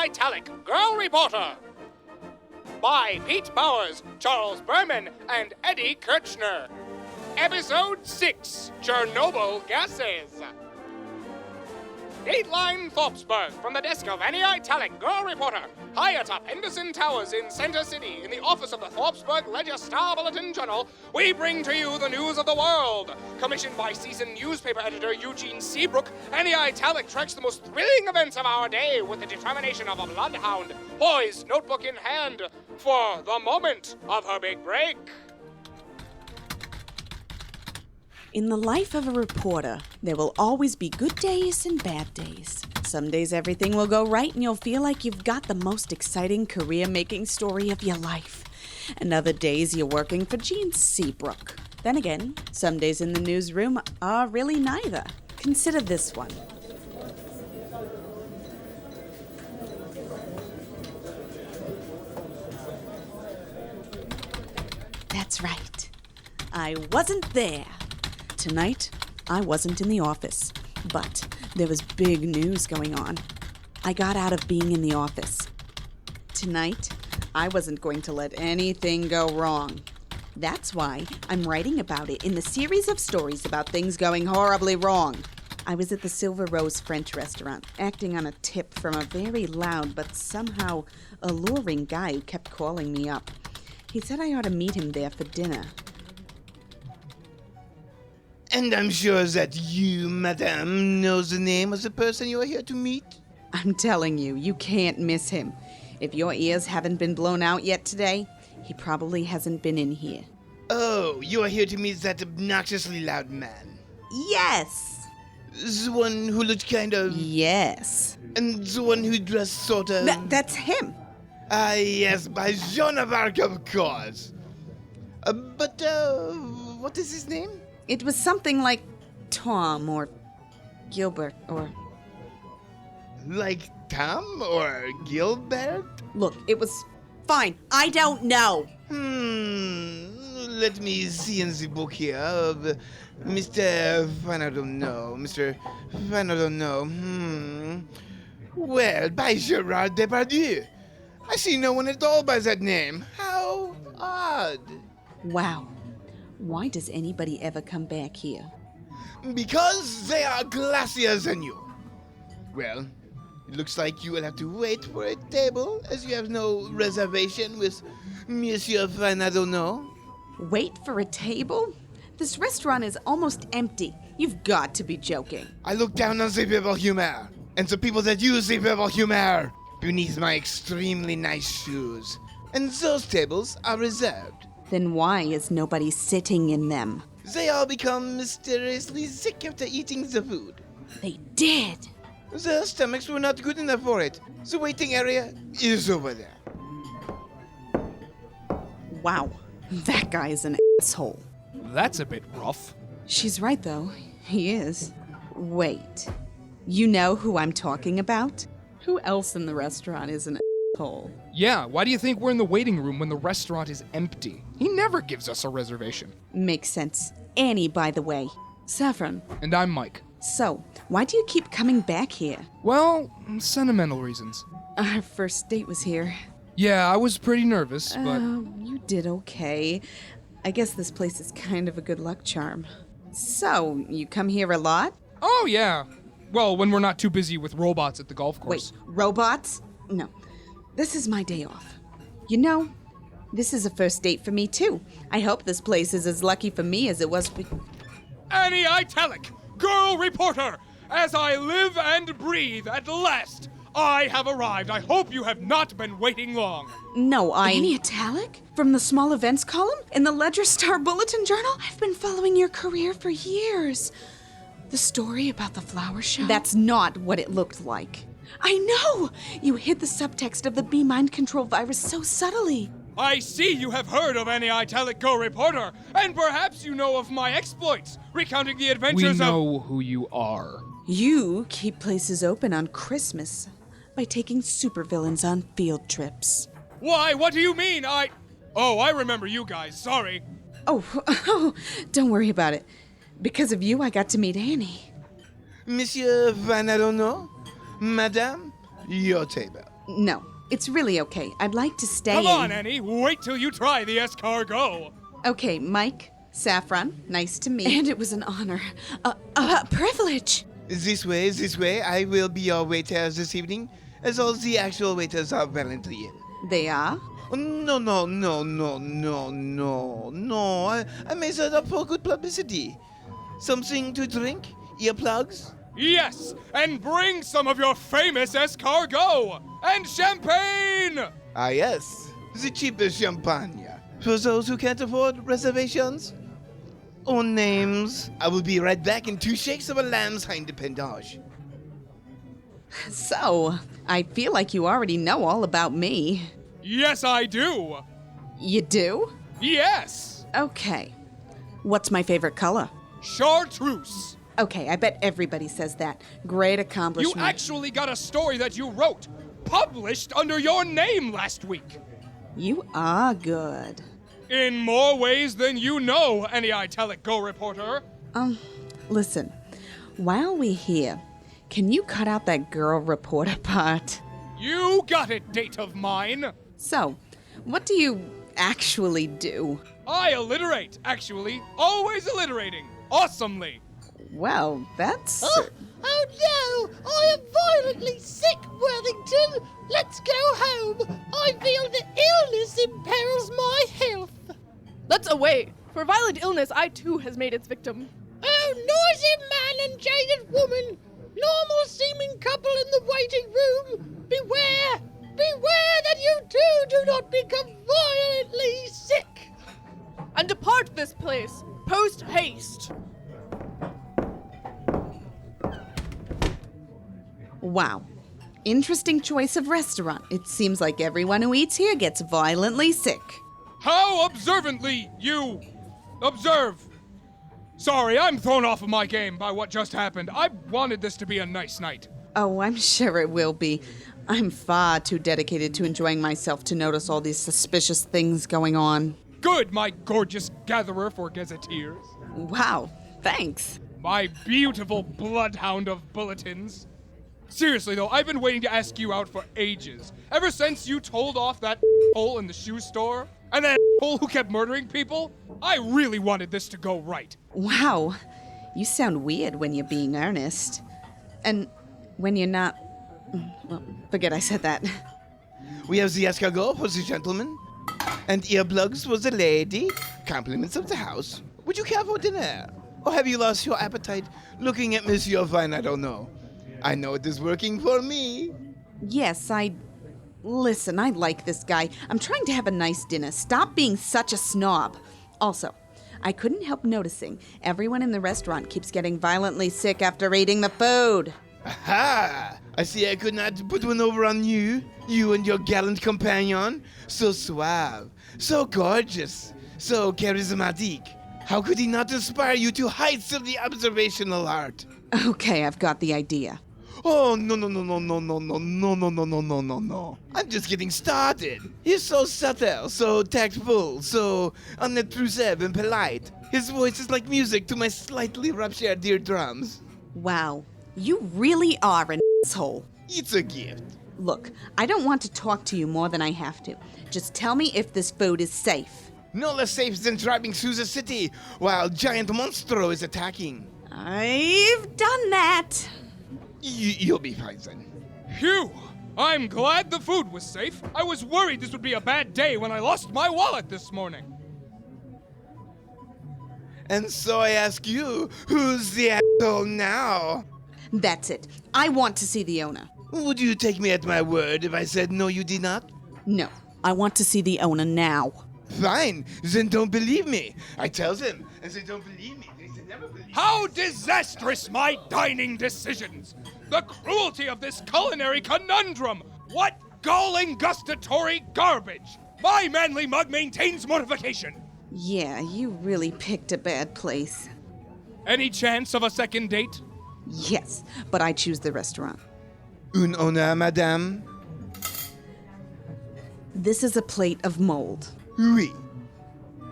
Italic Girl Reporter. By Pete Bowers, Charles Berman, and Eddie Kirchner. Episode 6, Chernobyl Gases. Dateline Thorpsburg, from the desk of any Italic Girl Reporter, high atop Henderson Towers in Center City, in the office of the Thorpsburg Ledger-Star Bulletin Journal, we bring to you the news of the world. Commissioned by seasoned newspaper editor Eugene Seabrook, any Italic tracks the most thrilling events of our day with the determination of a bloodhound, poised, notebook in hand, for the moment of her big break. In the life of a reporter, there will always be good days and bad days. Some days everything will go right and you'll feel like you've got the most exciting career-making story of your life. And other days you're working for Gene Seabrook. Then again, some days in the newsroom are really neither. Consider this one. That's right. I wasn't there. Tonight, I wasn't in the office, but there was big news going on. I got out of being in the office. Tonight, I wasn't going to let anything go wrong. That's why I'm writing about it in the series of stories about things going horribly wrong. I was at the Silver Rose French restaurant, acting on a tip from a very loud but somehow alluring guy who kept calling me up. He said I ought to meet him there for dinner. And I'm sure that you, madame, knows the name of the person you are here to meet? I'm telling you, you can't miss him. If your ears haven't been blown out yet today, he probably hasn't been in here. Oh, you are here to meet that obnoxiously loud man. Yes! The one who looked kind of... Yes. And the one who dressed sort of... That's him! Ah, yes, by Joan of Arc, of course. But, what is his name? It was something like Tom or Gilbert or... Like Tom or Gilbert? Look, it was fine. I don't know. Let me see in the book here of Mr. I don't know. Mr. I don't know. Well, by Gerard Depardieu. I see no one at all by that name. How odd. Wow. Why does anybody ever come back here? Because they are classier than you. Well, it looks like you will have to wait for a table, as you have no reservation with Monsieur I don't know. Wait for a table? This restaurant is almost empty. You've got to be joking. I look down on the people humor, and the people that use the people humor beneath my extremely nice shoes. And those tables are reserved. Then why is nobody sitting in them? They all become mysteriously sick after eating the food. They did! Their stomachs were not good enough for it. The waiting area is over there. Wow, that guy is an asshole. That's a bit rough. She's right, though. He is. Wait. You know who I'm talking about? Who else in the restaurant is an asshole? Yeah, why do you think we're in the waiting room when the restaurant is empty? He never gives us a reservation. Makes sense. Annie, by the way. Saffron. And I'm Mike. So, why do you keep coming back here? Well, sentimental reasons. Our first date was here. Yeah, I was pretty nervous, but... You did okay. I guess this place is kind of a good luck charm. So, you come here a lot? Oh, yeah. Well, when we're not too busy with robots at the golf course. Wait, robots? No. This is my day off. You know, this is a first date for me, too. I hope this place is as lucky for me as it was for... Annie Italic, Girl Reporter! As I live and breathe, at last, I have arrived. I hope you have not been waiting long. No, Annie Italic? From the small events column? In the Ledger-Star Bulletin Journal? I've been following your career for years. The story about the flower show? That's not what it looked like. I know! You hid the subtext of the bee mind control virus so subtly. I see you have heard of Annie Italic Girl Reporter, and perhaps you know of my exploits, recounting the adventures We know who you are. You keep places open on Christmas by taking supervillains on field trips. Why, what do you mean? Oh, I remember you guys, sorry. Oh, don't worry about it. Because of you, I got to meet Annie. Monsieur I don't know, Madame, your table. No, it's really okay. I'd like to stay Come in. on, Annie. Wait till you try the escargot. Okay, Mike, Saffron, nice to meet you. And it was an honor. A privilege. This way. I will be your waiter this evening, as all the actual waiters are valiantly. They are? No. I made that up for good publicity. Something to drink? Earplugs? Yes, and bring some of your famous escargot and champagne. Ah, yes. The cheapest champagne. For those who can't afford reservations or names. I will be right back in 2 shakes of a lamb's hindependage. So, I feel like you already know all about me. Yes, I do. You do? Yes. Okay. What's my favorite color? Chartreuse. Okay, I bet everybody says that. Great You accomplishment. actually got a story that you wrote published under your name last week. You are good. In more ways than you know, any Italic Go reporter. Listen, while we're here, can you cut out that girl reporter part? You got it, date of mine. So, what do you actually do? I alliterate, actually. Always alliterating. Awesomely. Well, that's... Oh no! I am violently sick, Worthington! Let's go home! I feel the illness imperils my health! Let's away! For violent illness, I too has made its victim. Oh, noisy man and jaded woman! Normal seeming couple in the waiting room! Beware! Beware that you too do not become violently sick! And depart this place, post haste! Wow. Interesting choice of restaurant. It seems like everyone who eats here gets violently sick. How observantly you observe. Sorry, I'm thrown off of my game by what just happened. I wanted this to be a nice night. Oh, I'm sure it will be. I'm far too dedicated to enjoying myself to notice all these suspicious things going on. Good, my gorgeous gatherer for gazetteers. Wow, thanks. My beautiful bloodhound of bulletins. Seriously though, I've been waiting to ask you out for ages. Ever since you told off that hole in the shoe store, and that hole who kept murdering people, I really wanted this to go right. Wow, you sound weird when you're being earnest. And when you're not... Well, forget I said that. We have the escargot for the gentleman, and earplugs for the lady. Compliments of the house. Would you care for dinner? Or have you lost your appetite looking at Monsieur Fine? I don't know. I know it is working for me. Yes, Listen, I like this guy. I'm trying to have a nice dinner. Stop being such a snob. Also, I couldn't help noticing everyone in the restaurant keeps getting violently sick after eating the food. Aha! I see I could not put one over on you. You and your gallant companion. So suave, so gorgeous, so charismatic. How could he not inspire you to heights of the observational art? Okay, I've got the idea. Oh, no. I'm just getting started. He's so subtle, so tactful, so unobtrusive and polite. His voice is like music to my slightly ruptured eardrums. Wow, you really are an asshole. It's a gift. Look, I don't want to talk to you more than I have to. Just tell me if this food is safe. No less safe than driving through the city while giant monstro is attacking. I've done that. You'll be fine then. Phew! I'm glad the food was safe. I was worried this would be a bad day when I lost my wallet this morning. And so I ask you, who's the asshole now? That's it. I want to see the owner. Would you take me at my word if I said no you did not? No, I want to see the owner now. Fine, then don't believe me. I tell them, and they don't believe me. They say never believe me. How disastrous my dining decisions! The cruelty of this culinary conundrum! What galling gustatory garbage! My manly mug maintains mortification! Yeah, you really picked a bad place. Any chance of a second date? Yes, but I choose the restaurant. Un honneur, madame? This is a plate of mold. Oui.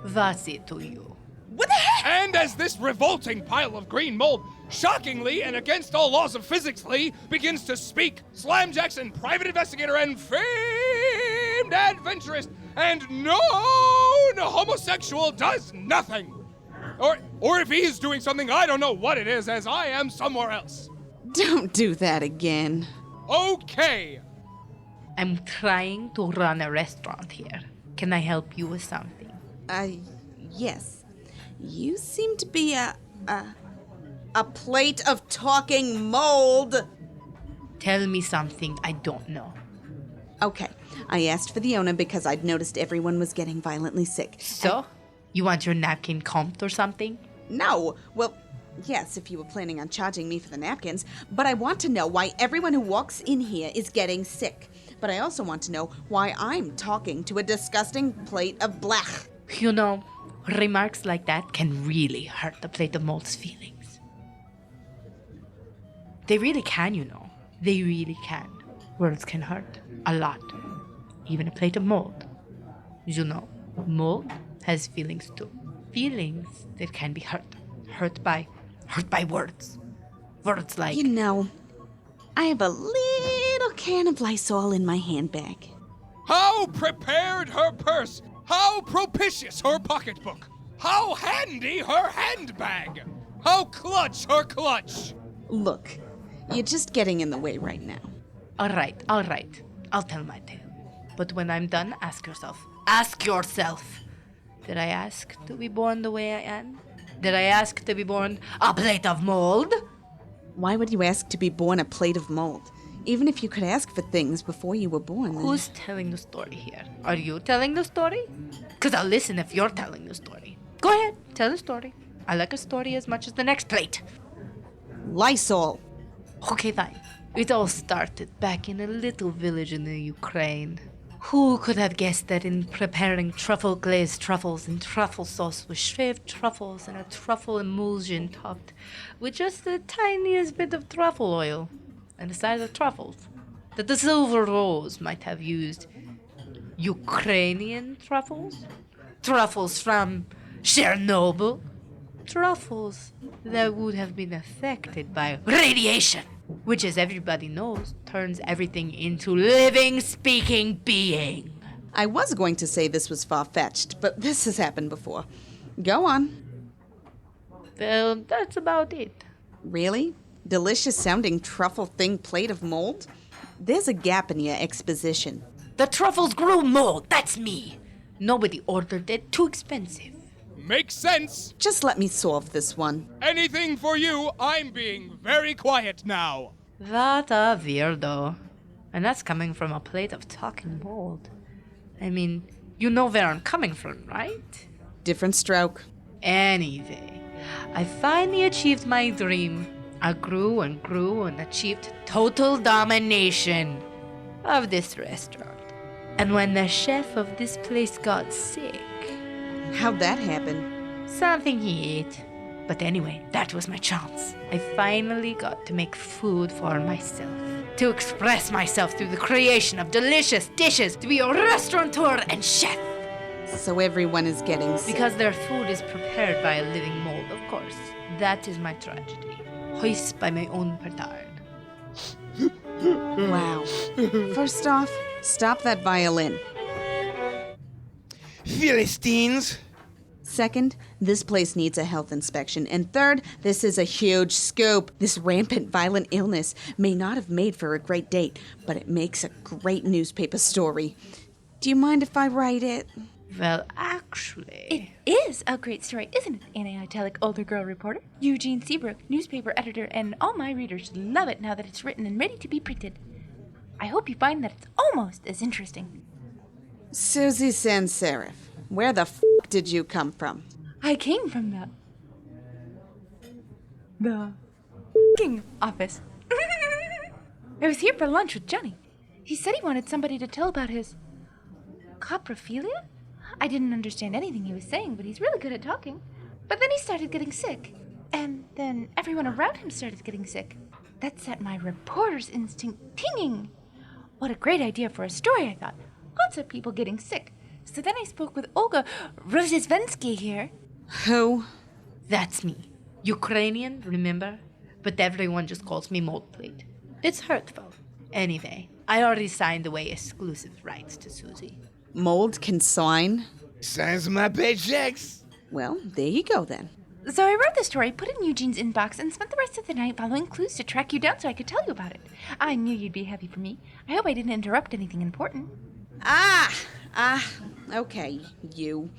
Voici to you. What the heck? And as this revolting pile of green mold shockingly and against all laws of physics-ly, begins to speak. Slam Jackson, private investigator and famed adventurist and known homosexual, does nothing. Or if he's doing something, I don't know what it is, as I am somewhere else. Don't do that again. Okay. I'm trying to run a restaurant here. Can I help you with something? Yes. You seem to be a plate of talking mold. Tell me something I don't know. Okay, I asked for the owner because I'd noticed everyone was getting violently sick. So? You want your napkin comped or something? No, well, yes, if you were planning on charging me for the napkins, but I want to know why everyone who walks in here is getting sick. But I also want to know why I'm talking to a disgusting plate of blech. You know, remarks like that can really hurt the plate of mold's feelings. They really can, you know. They really can. Words can hurt. A lot. Even a plate of mold. You know, mold has feelings too. Feelings that can be hurt. Hurt by words. Words like... You know, I have a little can of Lysol in my handbag. How prepared her purse! How propitious her pocketbook! How handy her handbag! How clutch her clutch! Look, you're just getting in the way right now. All right. I'll tell my tale. But when I'm done, ask yourself. Did I ask to be born the way I am? Did I ask to be born a plate of mold? Why would you ask to be born a plate of mold? Even if you could ask for things before you were born. then- Who's telling the story here? Are you telling the story? Because I'll listen if you're telling the story. Go ahead, tell the story. I like a story as much as the next plate. Lysol. Okay, fine. It all started back in a little village in the Ukraine. Who could have guessed that in preparing truffle-glazed truffles and truffle sauce with shaved truffles and a truffle emulsion topped with just the tiniest bit of truffle oil and a side of truffles, that the Silver Rose might have used Ukrainian truffles? Truffles from Chernobyl? Truffles that would have been affected by radiation, which, as everybody knows, turns everything into living, speaking being. I was going to say this was far-fetched, but this has happened before. Go on. Well, that's about it. Really? Delicious-sounding truffle-thing plate of mold? There's a gap in your exposition. The truffles grew mold, that's me. Nobody ordered it, too expensive. Makes sense. Just let me solve this one. Anything for you. I'm being very quiet now. What a weirdo. And that's coming from a plate of talking mold. I mean, you know where I'm coming from, right? Different stroke. Anyway, I finally achieved my dream. I grew and achieved total domination of this restaurant. And when the chef of this place got sick... How'd that happen? Something he ate. But anyway, that was my chance. I finally got to make food for myself. To express myself through the creation of delicious dishes. To be a restaurateur and chef. So everyone is getting sick. Because their food is prepared by a living mold, of course. That is my tragedy. Hoist by my own petard. Wow. First off, stop that violin. Philistines! Second, this place needs a health inspection. And third, this is a huge scoop. This rampant violent illness may not have made for a great date, but it makes a great newspaper story. Do you mind if I write it? Well, actually... It is a great story, isn't it, Anna Italic older girl reporter? Eugene Seabrook, newspaper editor, and all my readers love it now that it's written and ready to be printed. I hope you find that it's almost as interesting. Susie Sans Seraph, where the did you come from? I came from the f***ing office. I was here for lunch with Johnny. He said he wanted somebody to tell about his coprophilia? I didn't understand anything he was saying, but he's really good at talking. But then he started getting sick. And then everyone around him started getting sick. That set my reporter's instinct tinging. What a great idea for a story, I thought. Lots of people getting sick. So then I spoke with Olga Rozhizvensky here. Who? That's me. Ukrainian, remember? but everyone just calls me Mold Plate. It's hurtful. Anyway, I already signed away exclusive rights to Susie. Mold can sign? Signs my paychecks. Well, there you go then. So I wrote the story, put it in Eugene's inbox, and spent the rest of the night following clues to track you down so I could tell you about it. I knew you'd be happy for me. I hope I didn't interrupt anything important. Okay, you.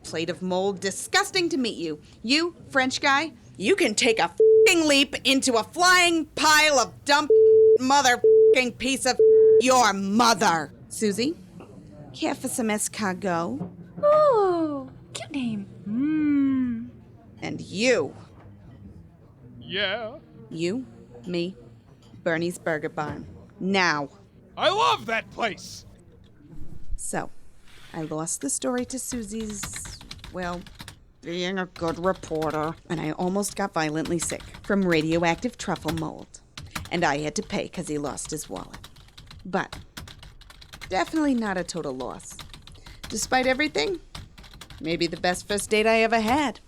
Plate of mold, disgusting to meet you. You, French guy, you can take a f***ing leap into a flying pile of dump mother f***ing piece of your mother. Susie, care for some escargot? Ooh, cute name. And you. Yeah? You, me, Bernie's Burger Barn. Now. I love that place! So, I lost the story to Susie's, well, being a good reporter, and I almost got violently sick from radioactive truffle mold. And I had to pay because he lost his wallet. But, definitely not a total loss. Despite everything, maybe the best first date I ever had.